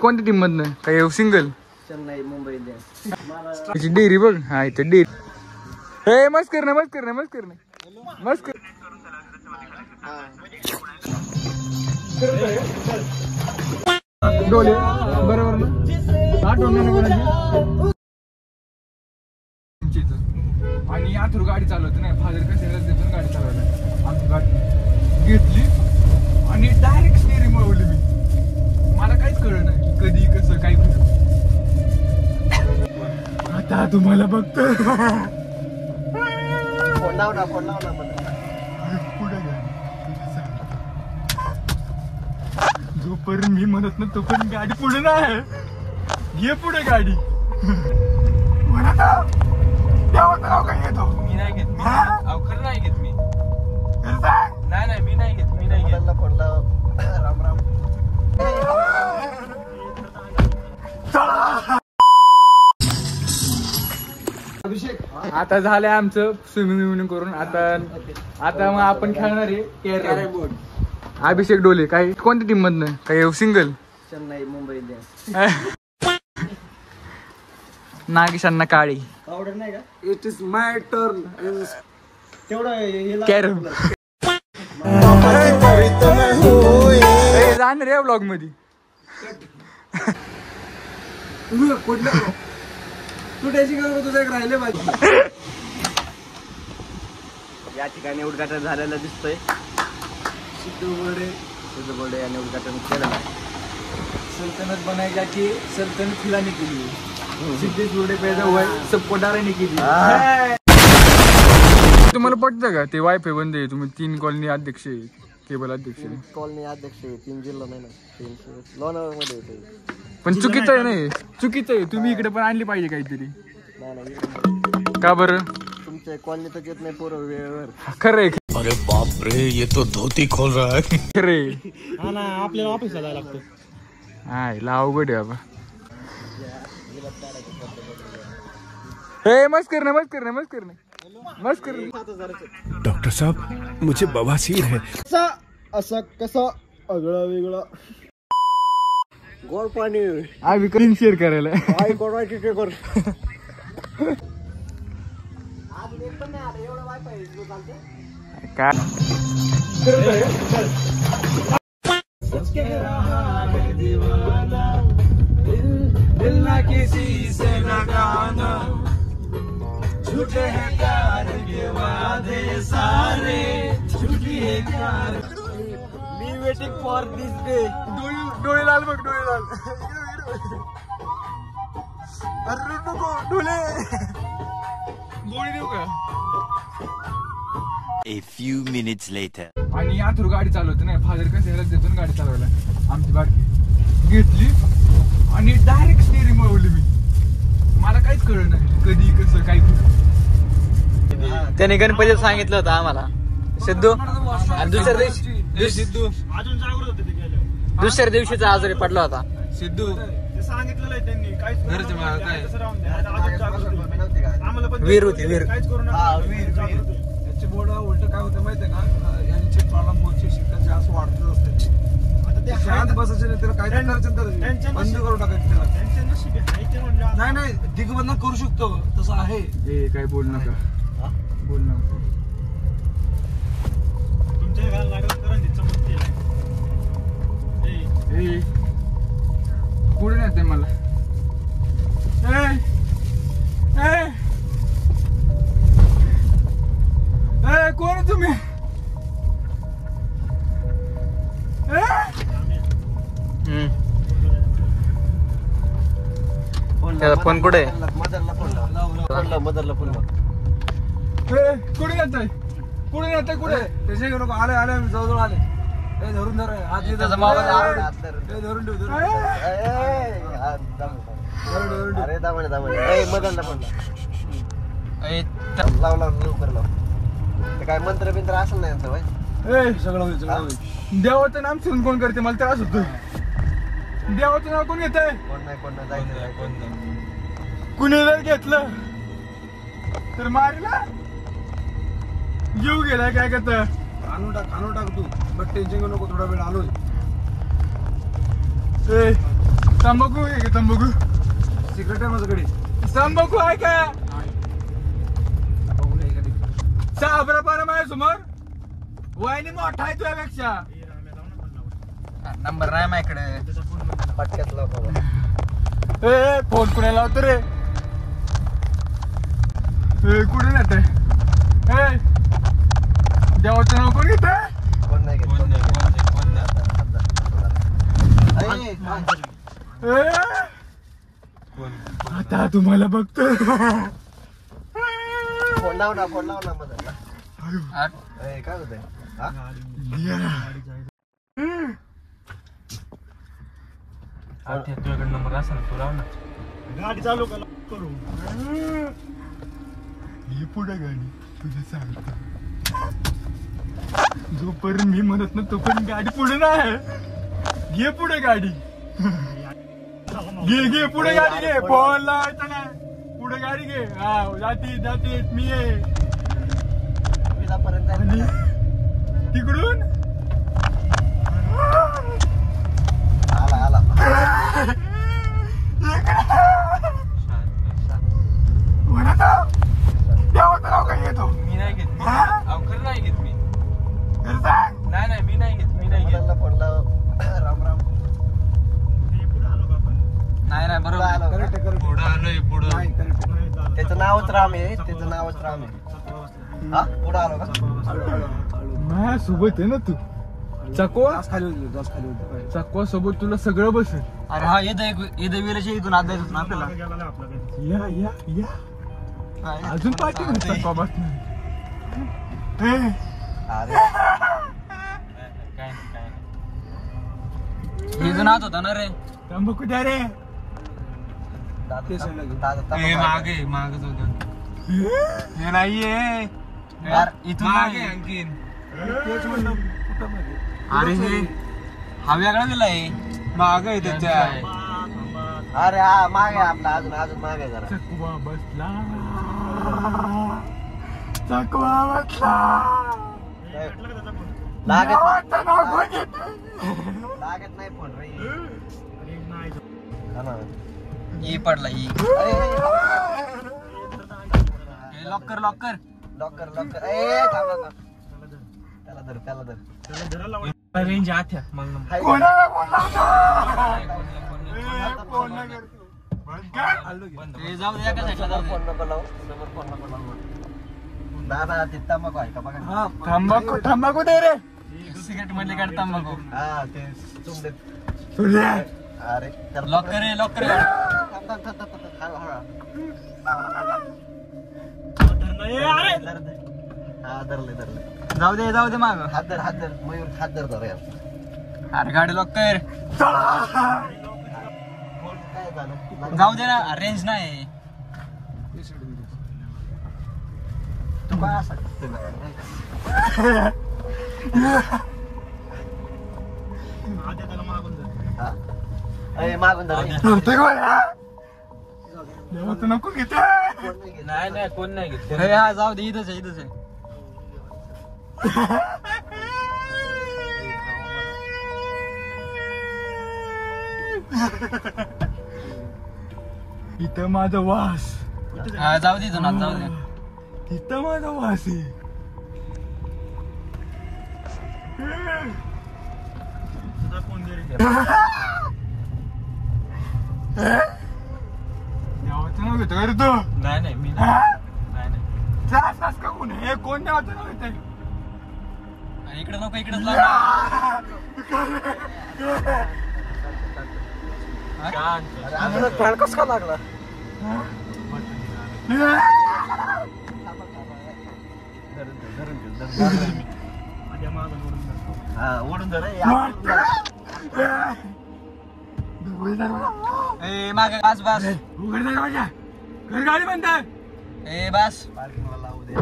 कोणत्या टीम मधनं काय single? Chennai Mumbai Indians. Dairy बघ. हा इथं डेअरी. हे मस्त कर ना, मस्त कर ना, मस्त कर ना, मस्त कर. डोले बरोबर ना. आठवण कोणाची. आणि आथरू गाडी चालवत नाही. फादर कसे देतो गाडी चालवायला. आमची गाडी घेतली आणि डायरेक्ट स्टीअरिंग वळवली मी. मला काहीच कळलं नाही कधी कसं काय करू. आता तुम्हाला बघतो. फोन लाव ना, फोन लाव ना मला. पुढे जोपर्यंत मी म्हणत ना तोपर्यंत गाडी पुढे नाही. घे पुढे गाडी. म्हणत काय येतो. मी नाही घेत. खरं नाही घेत मी. नाही नाही मी नाही घेत. मी नाही घेत. फोन लाव. राम राम. आता झालंय आमचं स्विमिंग करून. आता मग आपण खेळणार आहे कॅरम बोर्ड. अभिषेक डोले काय कोणत्या टीम मधनं काय सिंगल? चेन्नई मुंबई इंडियन्स. नागेशांना काळी. आवडत नाही का? It is my turn. तेवढं कॅरम जाणार रे ब्लॉग मध्ये. कुठलं तू टेन्शन करू, तुझं एक राहिले पाहिजे. या ठिकाणी उद्घाटन झालेलं दिसतंय. सिद्धू बोर्डे यांनी उद्घाटन केलं आहे. सल्तनत बनायच्या की सल्तनत खिलानी केली. सिद्धेश बोर्डे पैदा हुआ सबको डाराने केली. तुम्हाला पटतं का ते वायफाय बंद आहे? तुम्ही 3 कॉलनी अध्यक्ष आहे, केबल अध्यक्ष. कॉलनी अध्यक्ष आहे. 3 जिल्हा नाही ना, 3 लोणावळा मध्ये येते. पण चुकीचं आहे नाही, चुकीचं आहे. तुम्ही इकडे पण आणली पाहिजे काहीतरी. नाही का बरं? तुमच्या कॉलनी तर येत नाही पोरं वेळेवर. खरंय. अरे बाप रे, ये तो धोती खोल रहा है. खरे. हा ना, आपल्याला ऑफिसला जायला लागतं. हाय अवघड आहे बाबा. हे मस्त कर ना, मस्त कर ना, मस्त कर ना, मस्त कर ना. डॉक्टर साहब मुझे बवासीर है. असं कसं आगळा वेगळा गोड पाणी. आम्ही करीन शेअर करायला. काय करायची ते कर. काय झूठे हैं प्यार के वादे सारे, झूठी है प्यार. मी वेटिंग फॉर दिस डे. डोळे लाल बघ, डोळे लाल. अरे नको डोळे. गोळी देऊ का? A few minutes later. आणि आथरू गाडी चालवत नाही. फादर कसे देतो गाडी चालवायला. आमची बारकी घेतली आणि डायरेक्ट स्टीअरिंग वळवली मी. मला काहीच कळलं नाही कधी कसं काय करू. त्याने गणपतीत सांगितलं होतं आम्हाला सिद्धू. आणि दुसऱ्या दिवशी सिद्धू अजून जागृत होते ते गेल्यावर. दुसऱ्या दिवशीचा आजारी पडला होता सिद्धू. ते सांगितलेलं आहे त्यांनी. काहीच घरचे मला काय आम्हाला पण वीर होती, वीर. काहीच करू नका. याचे बोर्ड उलट काय होतं माहितीये का? यांचे प्रॉब्लेम होते शिकायचे असं वाढतच असते. आता ते शांत बसायचे नाही, त्याला काय करायचं तर बंद करून टाकायचं त्याला. त्यांच्या नशिबी आहे ते म्हणजे. नाही नाही दिग्बंधन करू शकतो तसं आहे. ए काय बोल नका, बोल नका. तुमच्या घराला लागलं करा चमकते. ए पुढे नेते मला. ए ए ए कोण आहे तुम्ही? त्याचा फोन कुठे? कुठे येत आहे? कुठे येत आहे? कुठे त्याचे नको. आले आले जवळ आले. धरून धर हात धरून ठेव. अरे दामणे दामणे मदनला पण लाव लाव लवकर लाव. ते काय मंत्र बिंत्र असेल नाही यांचं भाई. सगळं होईल सगळं होईल. देवाचं नाम सुन कोण करते मला त्रास होतो. देवाचं नाव कोण घेत आहे? कोण नाही जायचं कोण नाही. कुणी जर घेतलं तर मारला जीव गेलाय. काय करत? आणून टाक तू. बट टेन्शन घेऊ नको. थोडा वेळ आलोय. तंबाखू आहे का? तंबाखू सिगरेट आहे माझ्याकडे. तंबाखू आहे का? बघू नाही कधी. साबरा पारा माझ्या समोर वयाने मोठा आहे तुझ्यापेक्षा. नंबर नाही माझ्याकडे. पटक्यात लाव बाबा. ए फोन कुणाला लावतो रे? कुठे जाते? देवाचं नाव कोण घेत? कोण नाही घेत. आता तुम्हाला बघतो. फोन लाव ना मदरला. काय होतंय? तुझ्याकडे नंबर असेल तू लाव ना. गाडी चालू करू. ये पुढे गाडी तुझ्या सांगतो. जोपर्यंत मी म्हणत ना तोपर्यंत गाडी पुढे नाही. घे पुढे गाडी. घे पुढे गाडी घे. फोन लावायचा नाही. पुढे गाडी घे. हा जाती मी आहे. आणि तिकडून आला देवाचं नाव काय घेतो? मी नाही घेत. अवघड नाही घेत मी. सांग. नाही मी नाही घेत. मदरला फोन लाव. राम नाही बरोबर. पुढं आलोय पुढं. त्याचं नावच राम आहे. हा पुढं आलो का? माझ्या सोबत आहे ना तू. चकवा खाली होती. चकवा सोबत तुला सगळं बसेल. अरे हा येतं वीराच्या इथून आत जायचं ना आपल्याला. या अजून पाठी चकवा बसणार. अरे हे जण आत होता ना रे. तंबाखू द्या रे. मागच होत. हे नाहीये. इथून आणखीन. तेच म्हणलं कुठं मागे. अरे हा वेगळा दिलाय. माग आहे त्याच्या. अरे हा मागे आपला अजून मागे जरा. चकवा बसला. लागत नाव कोण घेत? नाही फोन रे. ई पडला ई. लॉकर ए थांबा. त्याला धर. रेंज आत आहे. कोणाला फोन लावतो? फोन नाही करतो. बंद कर. जाऊ दे एका साईडला. फोन नको लावू. दादा ते तंबाखू आहे का बघा. तंबाखू दे रे. सिगरेट मध्ये काढ तंबाखू. हा ते तुमचे. सूर्या अरे लॉकर आहे. हा धरले. जाऊ दे माग. हात धर मयूर हात धर यार. अरे गाडी लॉक कर. काय झालं? जाऊ दे ना. रेंज नाही. तू काय असं मागून धर. देवाचं नको घेत. नाही कोण नाही घेत. हा जाऊ दे. इथंच आहे. इथं माझा वास. हा जाऊ दे. जाऊ दे. इथं माझा वास आहे. देवाचं नाव घेतो का रे तू? नाही मी नाही. जास्त का कोण हे कोण देवाचं नाव घेतंय? इकडे नको. इकडेच लाव. फॅन कस का लागला? ओढून धर. मागे बस. उघड दरवाजा. घर गाडी बंद आहे. बस. पार्किंगला लावू दे.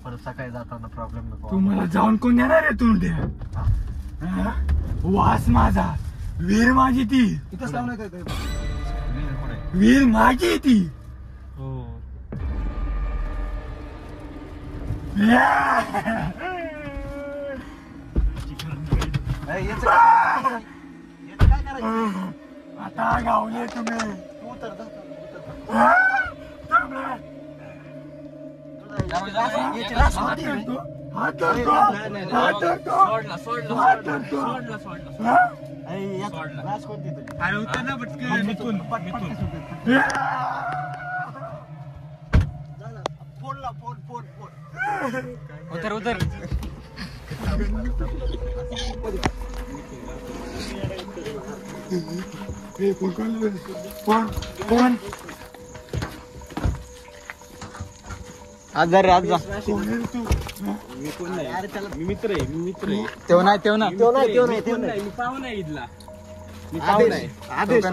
परत सकाळी जाताना प्रॉब्लेम नको. तू मला जाऊन कोण देणार आहे तू द्या. वास माझा. वीर माझी ती. इथंच लावण्यात येते. वीर माझी ती. याचं काय आता गावले तुम्ही अरे उतर ना पटकन मिथून उतर उतर आज जा रे आज जा. तेव्हा नाही तेव्हा मी पाहुणा आहे इथला. मी पाहुणा आहे. आदेश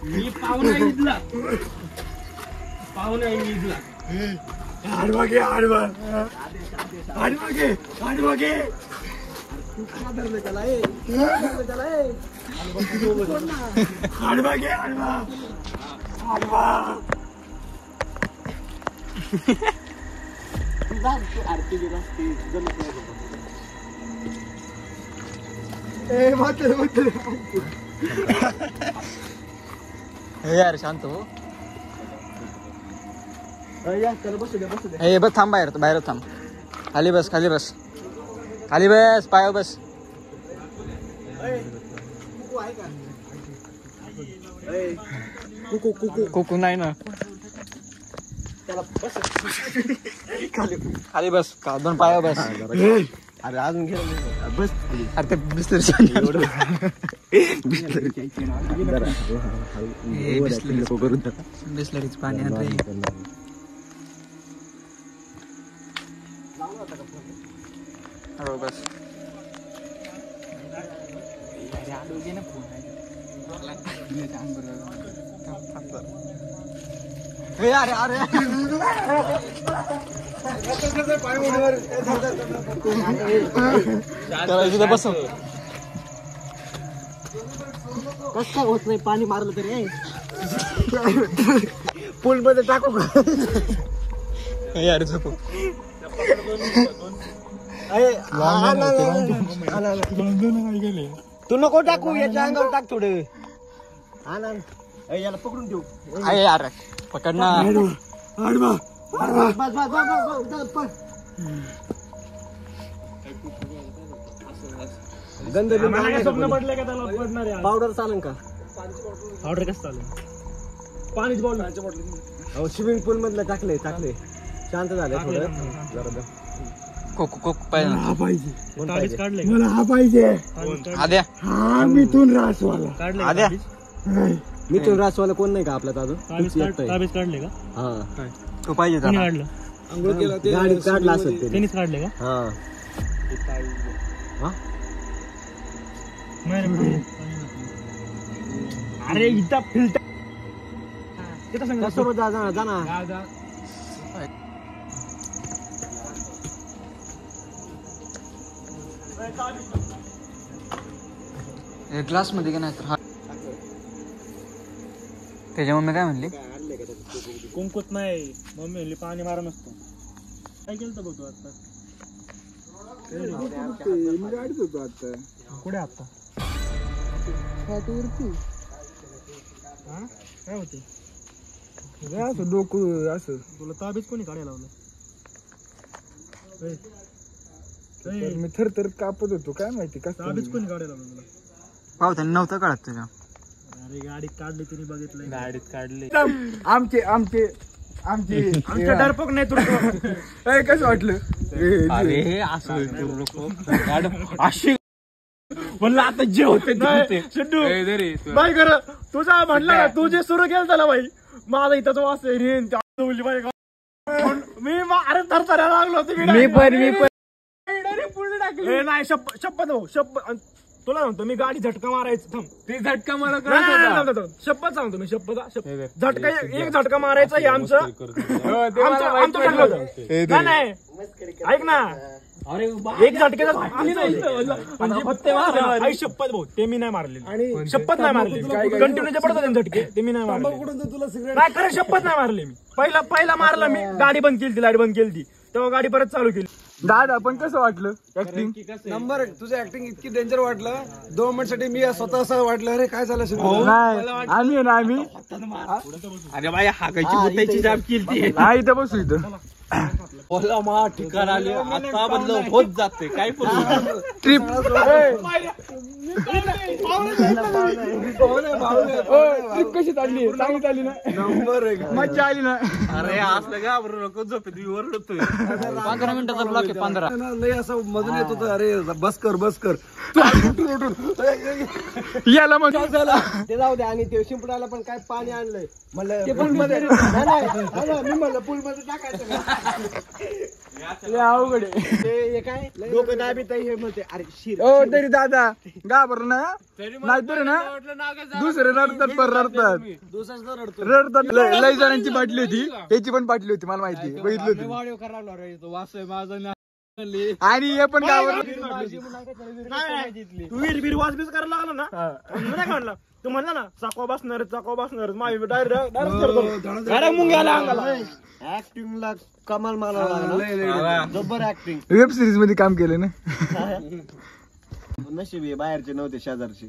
मी पाहुणा आहे इथला. पाहुणा आहे मी इथला. आडवागे यार शांत हो. बस थांब बाहेर थांब. खाली बस पायावर बस. कुकू नाही ना. खाली बस का दोन पायावर बस. अरे अजून घे बस. अरे ते बिस्लरीच पाणी आण रे. हो बस. अरे बस. कस काय होत नाही पाणी मारलं तरी. पूल मध्ये टाकू का यार झोपू. तू नको टाकू याच्या अंगावर टाक थोडं. याला पकडून ठेवू. अरे यार पकड ना. गंध स्वप्न पडले का त्याला पडणार आहे. पावडर चालेल का. पावडर कसं चालेल. पाणीच बॉटल स्विमिंग पूल मधलं टाकले शांत झाले थोडं. कोको पाहिजे काढले. मला हा पाहिजे. आद्या हा मिथून रासवाला. आद्या मिथून रासवाला कोण नाही का आपल्यात अजून. ताबीज काढले का. हा तू पाहिजे कोणी त्याला. काढलं. गाडीत काढला असेल ते. त्यांनीच काढले का. हा अरे इथं फिल्टर कसं जा ना. ग्लास मध्ये का नाही तर हा. त्याच्या मम्मी काय म्हणली. कुंकूत नाही. मम्मी म्हणली पाणी मारा नसतो. काय केलं बघ तू आता. गाडीत होतो आता. कुठे आता. काय होते. असं डोकं असं. तुला ताबीज कोणी काढायला लावलं. मी थर कापत होतो. काय माहिती कसं ताबीज कोणी काढायला लावलं तुला. पाहू त्यांनी नव्हतं कळत तुझ्या. अरे गाडीत काढली तिने बघितलं. गाडीत काढले. आमचे डरपोक नाही तुला. कसं वाटलं. अरे असं अशी म्हणलं आता जे होते बाई कर. तुझा म्हणलं ना तू जे सुरू केलं त्याला बाई. माझा इथं वास मी अरे थरथरायला लागलो होतो. मी पण पुढे टाकले. नाही शपथ तुला म्हणतो मी गाडी झटका मारायचं. थांब ते झटका मला शपथ सांगतो मी. झटका एक झटका मारायचा हे आमचं ठरलं होतं. नाही ऐक ना. अरे एक झटकेचा आली नाही म्हणजे फक्त आई शपथ भाऊ ते मी नाही मारले आणि शपथ नाही मारली कंटिन्यूचे पडतात त्यांचे झटके ते मी नाही मारले तुला सिगरेट नाही खरं शपथ नाही मारले मी पहिला मारला मी गाडी बंद केली लाईट बंद केली तेव्हा गाडी परत चालू केली. दादा पण कसं वाटलं ऍक्टिंग? नंबर एक. तुझं ऍक्टिंग इतकी डेंजर वाटलं 2 मिनिट साठी मी स्वतः असं वाटलं अरे काय झालं नाही आम्ही ना आम्ही अरे बाई हाकायची बुटायची जाब केली हा इथं बसू इथं ओला मा ठिकाण आले आता बदल होत जाते काय ट्रिप ट्रिप कशी चालली? चांगली चालली ना? नंबर एक. मज्जा आली ना? अरे असलं घाबरू नको झोपेत मी ओरडतोय 15 मिनिटाचा ब्लॉक आहे 15. लय असं मधून येत होतं अरे बस कर याला मग ते जाऊ दे. आणि ते शिंपडाला पण काय पाणी आणलंय म्हणलं पूल मध्ये मी म्हणलं पूल मध्ये टाकायचं अवघड आहे. ते काय डोकं दाबीत हे म्हणते अरे शिर ओ तरी दादा घाबर ना नाहीतर ना दुसरे रडतात पर रडतात दुसऱ्याच रडतो रडतात. लय जणांची बाटली होती त्याची पण बाटली होती मला माहिती बघितली होती. वाढीव करायला तो वास माझा आणि हे पण गावावर तू वीर वाजबीज करायला लागला ना नाही म्हणला तू म्हणला ना चाकवा बसणार माझी डायरेक्ट मुंग्याला अंगाला ऍक्टिंगला कमाल मारायला जबर ऍक्टिंग. वेब सिरीज मध्ये काम केलं ना. नशीब हे बाहेरचे नव्हते शेजारचे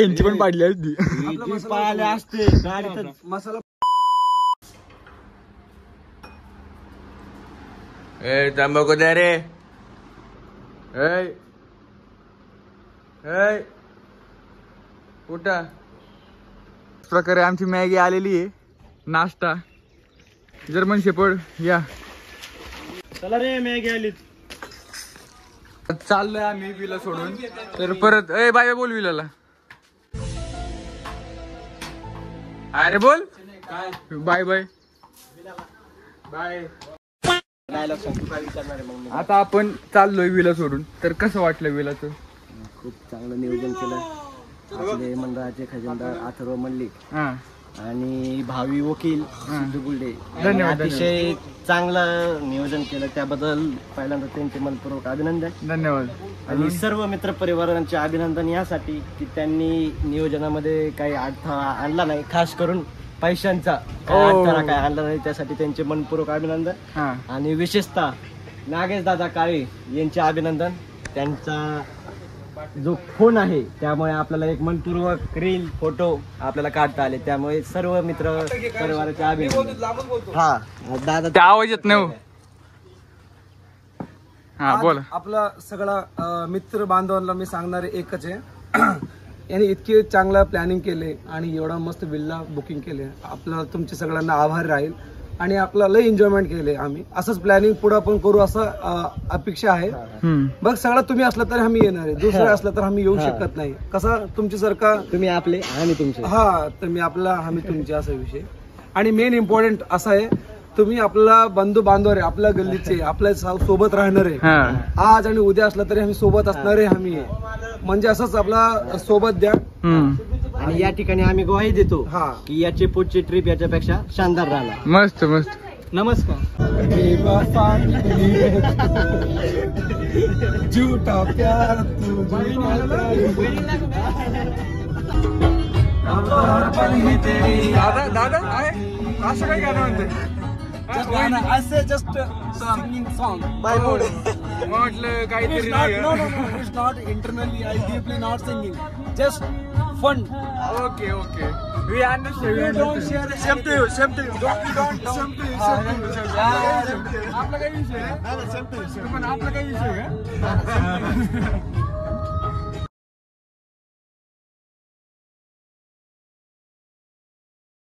यांची पण पाडली असती. पाहिले असते गाडीत मसाला तंबाखू दे रे. कुठं प्रकारे आमची मॅगी आलेली आहे. नाश्ता जर्मन शेपर्ड या चला रे मॅगी आली. चाललोय आम्ही विला सोडून. तर परत बाय बोल विलाला. अरे बोल बाय बाय बाय. आता आपण चाललोय विला सोडून. तर कसं वाटलं विलाचं? खूप चांगलं नियोजन केलं आपले मंडळाचे खजिनदार अथर्व मल्लिक हा आणि भावी वकील सिद्धू गुल्डे धन्यवाद. अतिशय चांगलं नियोजन केलं त्याबद्दल पहिल्यांदा त्यांचे मनपूर्वक अभिनंदन. धन्यवाद. आणि सर्व मित्र परिवारांचे अभिनंदन यासाठी की त्यांनी नियोजनामध्ये काही अडथळा आणला नाही. खास करून पैशांचा अडथळा काय आणला नाही त्यासाठी त्यांचे मनपूर्वक अभिनंदन. हा आणि विशेषतः नागेश दादा काळे यांचे अभिनंदन. त्यांचा जो फोन आहे त्यामुळे आपल्याला एक मनपूर्वक रील फोटो आपल्याला काढता आले. त्यामुळे सर्व मित्र परिवाराचे अभिनंदन. हा दादा त्या आवाज येत नाही. हा बोला. आपला सगळा मित्र बांधवांना मी सांगणारे एकच आहे यांनी इतके चांगलं प्लॅनिंग केले आणि एवढा मस्त विल्ला बुकिंग केले. आपला तुमचे सगळ्यांना आभार राहील आणि आपला लय एन्जॉयमेंट केले आम्ही. असंच प्लॅनिंग पुढे पण करू असं अपेक्षा आहे. बघ सगळं तुम्ही असलं तर आम्ही येणार आहे. दुसरं असलं तर आम्ही येऊ शकत नाही. कसं तुमच्यासारखा तुम्ही आपले आणि तुमचे हा तर मी आपला आम्ही तुमचे असा विषय. आणि मेन इम्पॉर्टंट असं आहे तुम्ही आपला बंधू बांधव आहे आपल्या गल्लीचे आपल्या सोबत राहणार आहे. आज आणि उद्या असलं तरी आम्ही सोबत असणार आहे. आम्ही म्हणजे असंच आपला सोबत द्या. आणि या ठिकाणी आम्ही ग्वाही देतो हा की याची पुढची ट्रिप याच्यापेक्षा शानदार राहणार. मस्त मस्त. नमस्कार. झूठा प्यार दादा दादा असं काय गाणं म्हणते? असे just singing song by mood म्हटलं काहीतरी it's not internally I deeply not singing just fun. Okay okay we understand. Same to you आपला काही विषय आहे पण आपला काही विषय आहे का?